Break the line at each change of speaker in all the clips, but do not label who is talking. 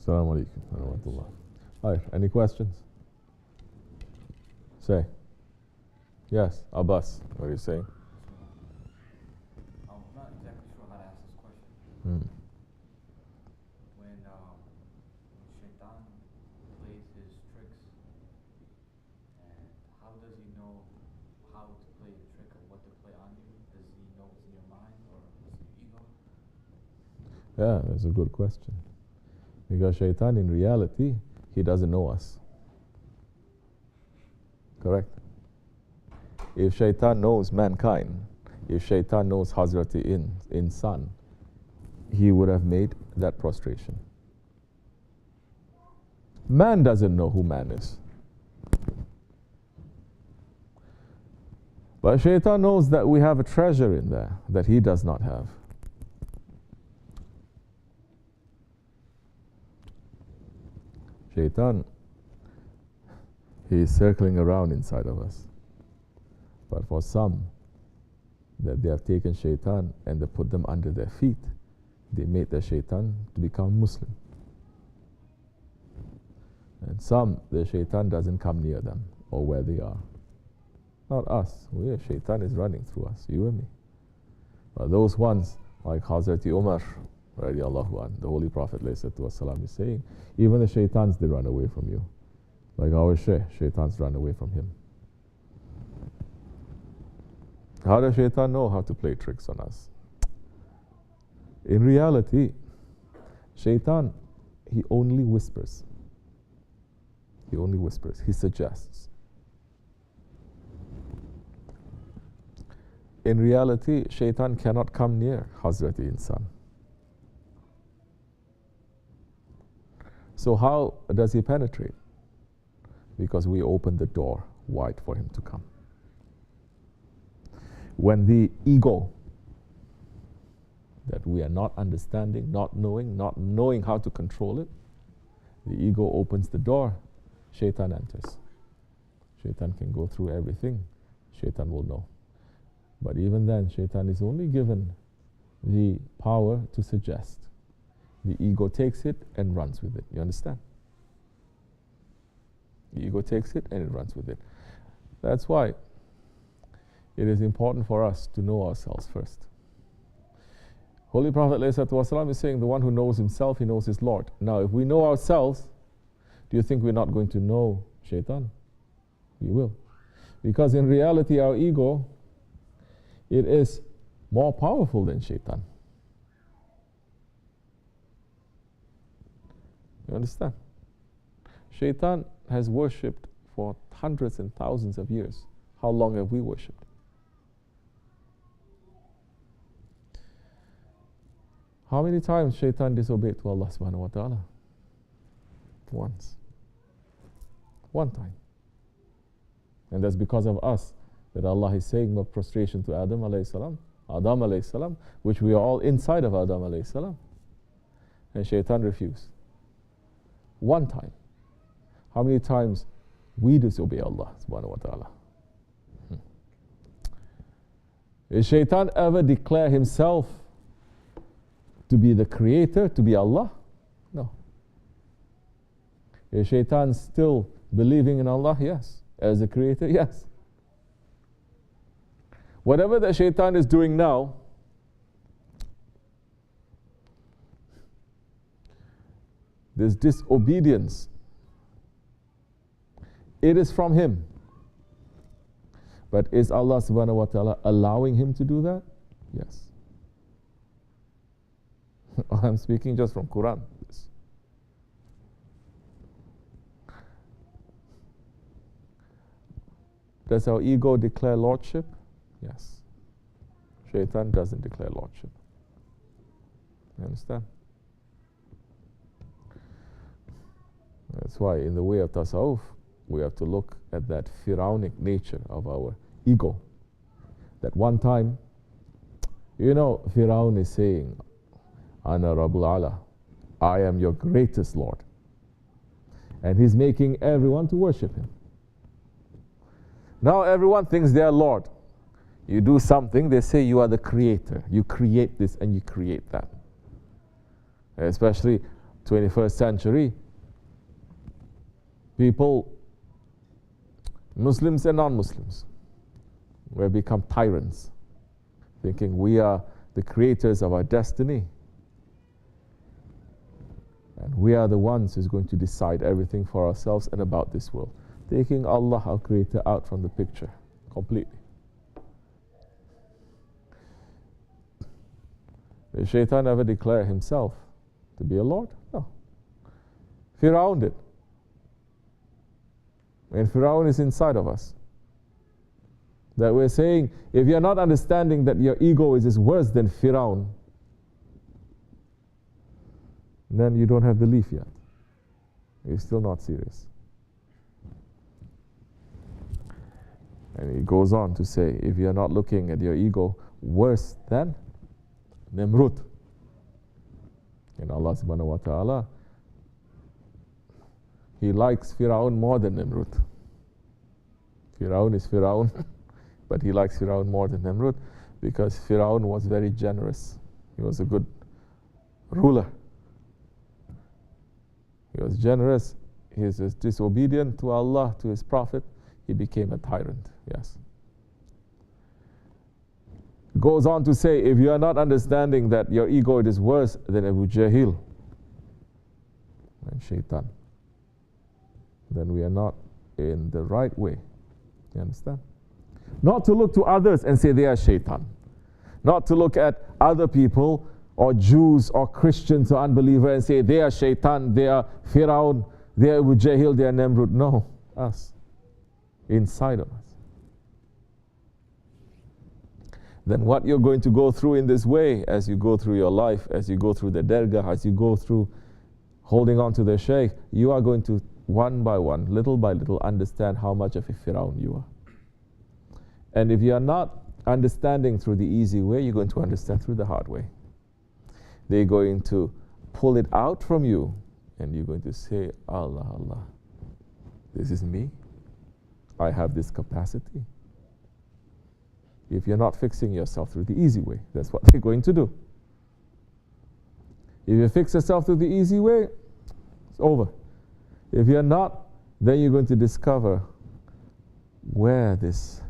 Assalamu alaikum wa rahmatullah. Hi, any questions? Say. Yes, Abbas, what are you saying?
I'm not exactly sure how to ask this question. When Shaitan plays his tricks, and how does he know how to play a trick or what to play on you? Does he know what's in your mind or what's in your ego?
Yeah, that's a good question. Because Shaitan, in reality, he doesn't know us. Correct? If Shaitan knows mankind, if Shaitan knows Hazrati Insan, he would have made that prostration. Man doesn't know who man is. But Shaitan knows that we have a treasure in there that he does not have. Shaitan, he is circling around inside of us. But for some, that they have taken Shaitan and they put them under their feet, they made the Shaitan to become Muslim. And some, the Shaitan doesn't come near them or where they are. Not us. Shaitan is running through us, you and me. But those ones, like Hazrati Umar, radiallahu anh, the Holy Prophet ﷺ is saying, even the Shaitans, they run away from you. Like our Shaykh, Shaitans run away from him. How does Shaitan know how to play tricks on us? In reality, Shaitan, he only whispers. He only whispers. He suggests. In reality, Shaitan cannot come near Hazrati Insan. So how does he penetrate? Because we open the door wide for him to come. When the ego, that we are not understanding, not knowing how to control it, the ego opens the door, Shaitan enters. Shaitan can go through everything, Shaitan will know. But even then, Shaitan is only given the power to suggest. The ego takes it and runs with it. You understand? The ego takes it and it runs with it. That's why it is important for us to know ourselves first. Holy Prophet ﷺ is saying the one who knows himself, he knows his Lord. Now, if we know ourselves, do you think we're not going to know Shaitan? We will. Because in reality, our ego, it is more powerful than Shaitan. You understand? Shaitan has worshipped for hundreds and thousands of years. How long have we worshipped? How many times Shaitan disobeyed to Allah subhanahu wa ta'ala? Once. One time. And that's because of us that Allah is saying of prostration to Adam alayhi salam, which we are all inside of Adam alayhi salam. And Shaitan refused. One time. How many times we disobey Allah subhanahu wa ta'ala? Is Shaitan ever declare himself to be the creator, to be Allah? No. Is Shaitan still believing in Allah? Yes. As the creator? Yes. Whatever that Shaitan is doing now, this disobedience, it is from him. But is Allah subhanahu wa ta'ala allowing him to do that? Yes. I'm speaking just from Quran. Does our ego declare lordship? Yes. Shaitan doesn't declare lordship. You understand? That's why in the way of tasawwuf, we have to look at that pharaonic nature of our ego. That one time, Firaun is saying, Ana Rabbul Ala, I am your greatest Lord. And he's making everyone to worship him. Now everyone thinks they are Lord. You do something, they say you are the creator. You create this and you create that. Especially 21st century, people, Muslims and non-Muslims, we have become tyrants, thinking we are the creators of our destiny. And we are the ones who's going to decide everything for ourselves and about this world, taking Allah, our creator, out from the picture completely. Did Shaitan ever declare himself to be a Lord? No. Firaun did. And Firaun is inside of us. That we're saying, if you're not understanding that your ego is worse than Firaun, then you don't have belief yet. You're still not serious. And he goes on to say, if you're not looking at your ego worse than Nimrud. And Allah subhanahu wa ta'ala, He likes Firaun more than Nimrud. Firaun is Firaun, but He likes Firaun more than Nimrud because Firaun was very generous. He was a good ruler. He was generous. He was disobedient to Allah, to His Prophet. He became a tyrant, yes. Goes on to say, if you are not understanding that your ego is worse than Abu Jahil and Shaitan, then we are not in the right way. You understand? Not to look to others and say they are Shaitan. Not to look at other people or Jews or Christians or unbelievers and say they are Shaitan, they are Firaun, they are Abu Jahil, they are Nimrud. No, us. Inside of us. Then what you're going to go through in this way, as you go through your life, as you go through the Dergah, as you go through holding on to the Shaykh, you are going to, one by one, little by little, understand how much of a Firaun you are. And if you are not understanding through the easy way, you're going to understand through the hard way. They're going to pull it out from you, and you're going to say, Allah, Allah, this is me. I have this capacity. If you're not fixing yourself through the easy way, that's what they're going to do. If you fix yourself through the easy way, it's over. If you're not, then you're going to discover where this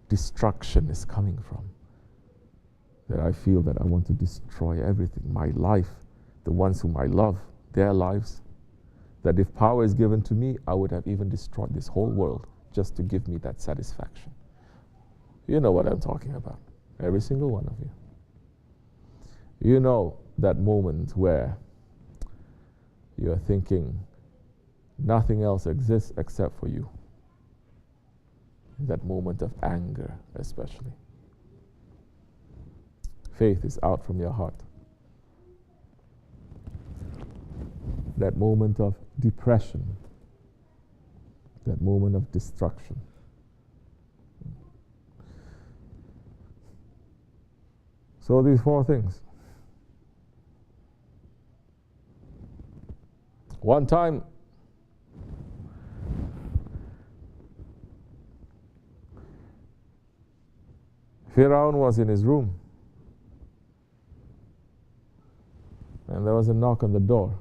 destruction is coming from. That I feel that I want to destroy everything, my life, the ones whom I love, their lives. That if power is given to me, I would have even destroyed this whole world just to give me that satisfaction. You know what I'm talking about, every single one of you. You know that moment where you're thinking nothing else exists except for you. That moment of anger, especially. Faith is out from your heart. That moment of depression. That moment of destruction. So these four things. One time, Firaun was in his room, and there was a knock on the door.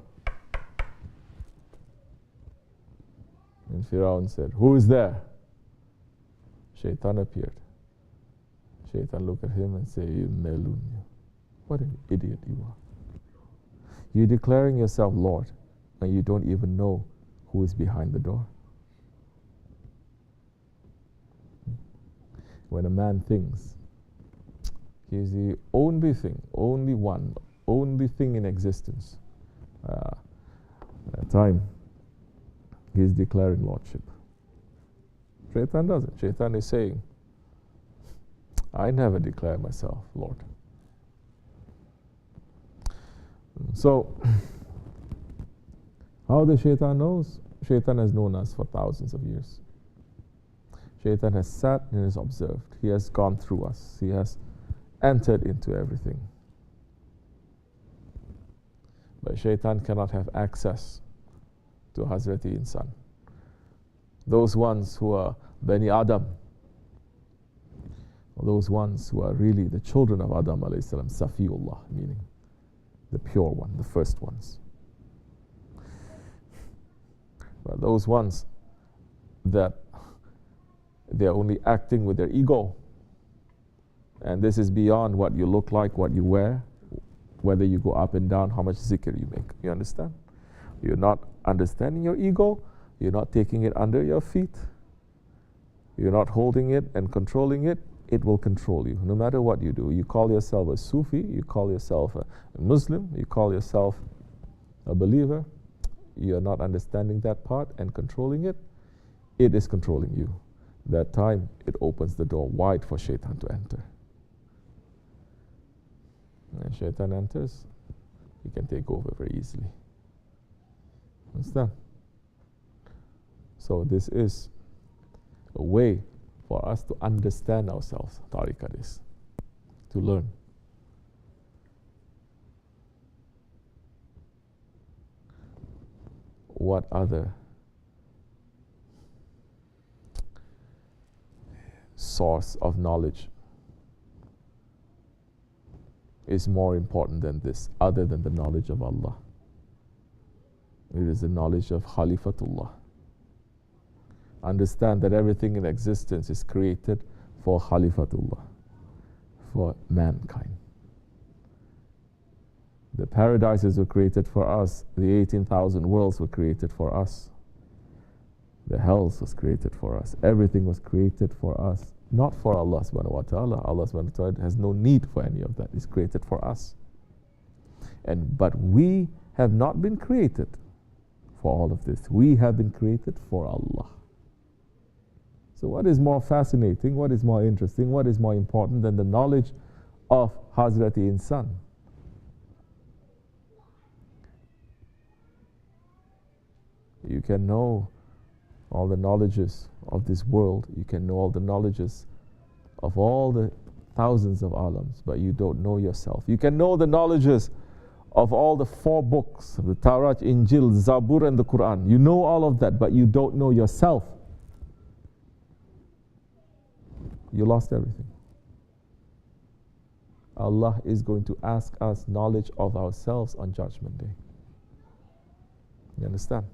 And Firaun said, "Who is there?" Shaitan appeared. Shaitan looked at him and said, "You melun, what an idiot you are. You're declaring yourself Lord, and you don't even know who is behind the door." When a man thinks he's the only thing, only one, only thing in existence, at that time, he's declaring lordship. Shaitan doesn't. Shaitan is saying, I never declare myself Lord. So, how the Shaitan knows? Shaitan has known us for thousands of years. Shaitan has sat and has observed. He has gone through us. He has entered into everything. But Shaitan cannot have access to Hazrati Insan. Those ones who are Bani Adam, those ones who are really the children of Adam alayhi salam, Safiullah, meaning the pure one, the first ones. But those ones that they're only acting with their ego, and this is beyond what you look like, what you wear, whether you go up and down, how much zikr you make. You understand? You're not understanding your ego, you're not taking it under your feet, you're not holding it and controlling it. It will control you no matter what you do. You call yourself a Sufi, you call yourself a Muslim, you call yourself a believer. You're not understanding that part and controlling it. It is controlling you. That time, it opens the door wide for Shaitan to enter. And Shaitan enters, he can take over very easily. Understand? So this is a way for us to understand ourselves. Tariqah is to learn. What other source of knowledge is more important than this, other than the knowledge of Allah? It is the knowledge of Khalifatullah. Understand that everything in existence is created for Khalifatullah, for mankind. The paradises were created for us. The 18,000 worlds were created for us. The hells was created for us. Everything was created for us, not for Allah subhanahu wa ta'ala. Allah subhanahu wa ta'ala has no need for any of that. It's created for us. But we have not been created for all of this. We have been created for Allah. So what is more fascinating, what is more interesting, what is more important than the knowledge of Hazrati Insan? You can know all the knowledges of this world, you can know all the knowledges of all the thousands of alams, but you don't know yourself. You can know the knowledges of all the 4 books, the Torah, Injil, Zabur and the Quran. You know all of that, but you don't know yourself. You lost everything. Allah is going to ask us knowledge of ourselves on Judgment Day. You understand?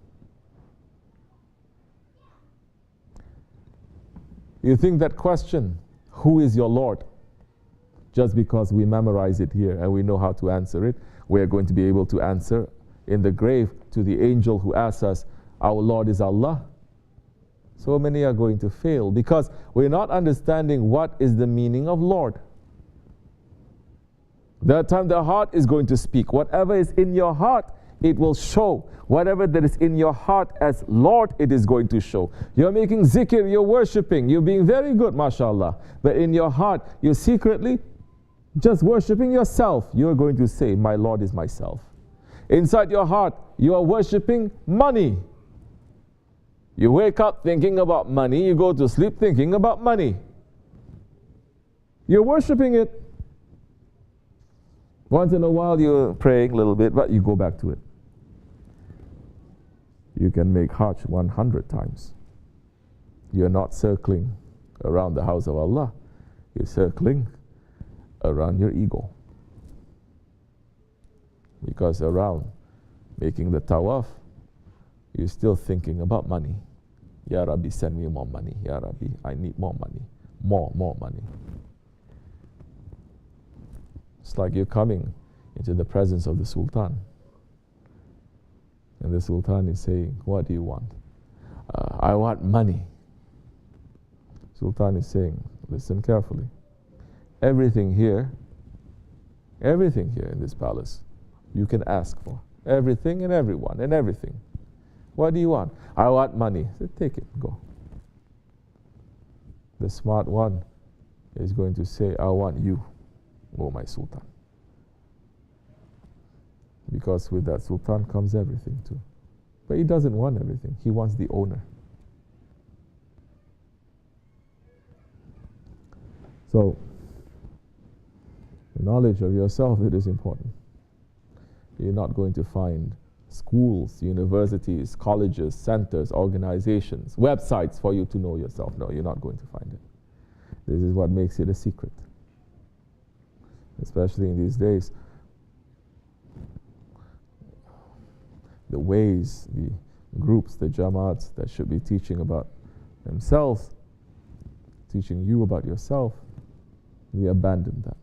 You think that question, who is your Lord? Just because we memorize it here and we know how to answer it, we are going to be able to answer in the grave to the angel who asks us, our Lord is Allah. So many are going to fail because we're not understanding what is the meaning of Lord. That time the heart is going to speak. Whatever is in your heart, it will show. Whatever that is in your heart as Lord, it is going to show. You're making zikr, you're worshipping, you're being very good, mashallah. But in your heart, you're secretly just worshipping yourself. You're going to say, my Lord is myself. Inside your heart, you are worshipping money. You wake up thinking about money, you go to sleep thinking about money. You're worshipping it. Once in a while you're praying a little bit, but you go back to it. You can make Hajj 100 times. You're not circling around the house of Allah. You're circling around your ego. Because around making the tawaf, you're still thinking about money. Ya Rabbi, send me more money. Ya Rabbi, I need more money. More money. It's like you're coming into the presence of the Sultan. And the Sultan is saying, what do you want? I want money. Sultan is saying, listen carefully. Everything here in this palace, you can ask for. Everything and everyone and everything. What do you want? I want money. So take it, go. The smart one is going to say, I want you, oh my Sultan. Because with that Sultan comes everything too. But he doesn't want everything. He wants the owner. So, the knowledge of yourself, it is important. You're not going to find schools, universities, colleges, centers, organizations, websites for you to know yourself. No, you're not going to find it. This is what makes it a secret. Especially in these days, the ways, the groups, the jamaats that should be teaching about themselves, teaching you about yourself, we abandon that.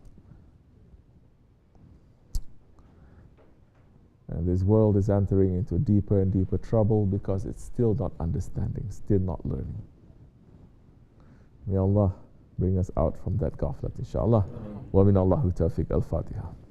And this world is entering into deeper and deeper trouble because it's still not understanding, still not learning. May Allah bring us out from that ghaflat, inshaAllah. Wa min Allahu tawfiq. Al-Fatiha.